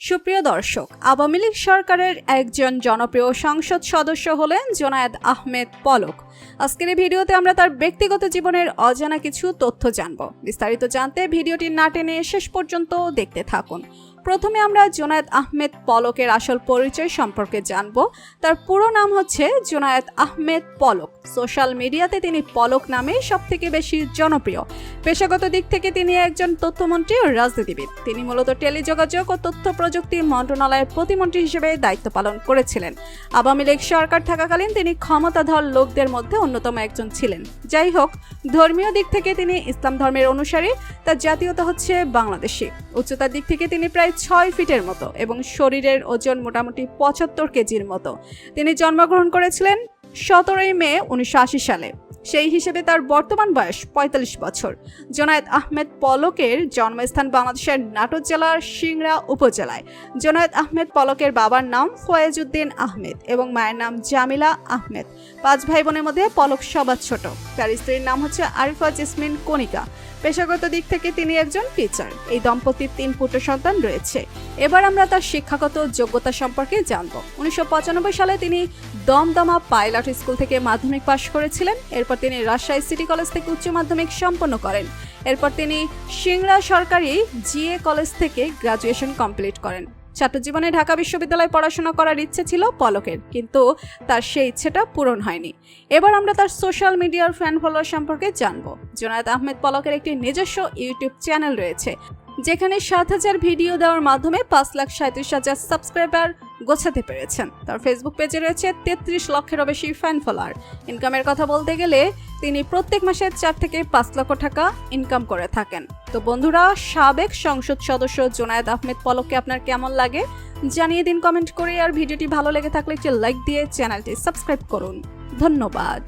সুপ্রিয় দর্শক, আওয়ামী লীগ সরকারের একজন জনপ্রিয় সংসদ সদস্য হলেন জোনায়েদ আহমেদ পলক। আজকের এই ভিডিওতে আমরা তার ব্যক্তিগত জীবনের অজানা কিছু তথ্য জানব। বিস্তারিত জানতে ভিডিওটি না টেনে শেষ পর্যন্ত দেখতে থাকুন। প্রথমে আমরা জোনায়েদ আহমেদ পলকের আসল পরিচয় সম্পর্কে জানব। তার পুরো নাম হচ্ছে জোনায়েদ আহমেদ পলক। সোশ্যাল মিডিয়াতে তিনি পলক নামে সবথেকে বেশি জনপ্রিয়। পেশাগত দিক থেকে তিনি একজন তথ্যমন্ত্রী ও রাজনীতিবিদ। তিনি মূলত টেলিযোগাযোগ ও তথ্য প্রযুক্তি মন্ত্রণালয়ের প্রতিমন্ত্রী হিসেবে দায়িত্ব পালন করেছিলেন। আওয়ামী লীগ সরকার থাকাকালীন তিনি ক্ষমতাধর লোকদের মধ্যে অন্যতম একজন ছিলেন। যাই হোক, ধর্মীয় দিক থেকে তিনি ইসলাম ধর্মের অনুসারী। তার জাতীয়তা হচ্ছে বাংলাদেশি। উচ্চতার দিক থেকে তিনি প্রায় 6 ফিটের মতো এবং শরীরের ওজন মোটামুটি 75 কেজির মতো। তিনি জন্মগ্রহণ করেছিলেন 17 মে 1980 সালে। সেই হিসেবে তার বর্তমান বয়স 45 বছর। জোনায়েদ আহমেদ পলকের জন্মস্থান বাংলাদেশের নাটোর জেলার সিংড়া উপজেলায়। জোনায়েদ আহমেদ পলকের বাবার নাম ফয়েজউদ্দিন আহমেদ এবং মায়ের নাম জামিলা আহমেদ। 5 ভাই বোনের মধ্যে পলক সবার ছোট। তার স্ত্রীর নাম হচ্ছে আরিফা জেসমিন কণিকা। পেশাগত দিক থেকে তিনি একজন টিচার। এই দম্পতির 3 পুত্র সন্তান রয়েছে। এবার আমরা তার শিক্ষাগত যোগ্যতা সম্পর্কে জানব। 1995 সালে তিনি দমদমা পাইলট স্কুল থেকে মাধ্যমিক পাশ করেছিলেন। এরপর তিনি রাজশাহী সিটি কলেজ থেকে উচ্চ মাধ্যমিক সম্পন্ন করেন। এরপর তিনি সিংড়া সরকারি জিএ কলেজ থেকে গ্রাজুয়েশন কমপ্লিট করেন। ছাত্র জীবনে ঢাকা বিশ্ববিদ্যালয়ে পড়াশোনা করার ইচ্ছে ছিল পলকের, কিন্তু তার সেই ইচ্ছেটা পূরণ হয়নি। এবার আমরা তার সোশ্যাল মিডিয়ার ফ্যান ফলোয়ার সম্পর্কে জানব। জোনায়েদ আহমেদ পলকের একটি নিজস্ব ইউটিউব চ্যানেল রয়েছে, যেখানে 7,000 ভিডিও দেওয়ার মাধ্যমে 5,37,000 সাবস্ক্রাইবার গোছাতে পেরেছেন। তার ফেসবুক পেজে রয়েছে 33 লক্ষেরও বেশি ফ্যান ফলোয়ার। ইনকামের কথা বলতে গেলে তিনি প্রত্যেক মাসে 4 থেকে 5 লক্ষ টাকা ইনকাম করে থাকেন। তো বন্ধুরা, সাবেক সংসদ সদস্য জোনায়েদ আহমেদ পলককে আপনার কেমন লাগে জানিয়ে দিন কমেন্ট করে। আর ভিডিওটি ভালো লেগে থাকলে একটি লাইক দিয়ে চ্যানেলটি সাবস্ক্রাইব করুন। ধন্যবাদ।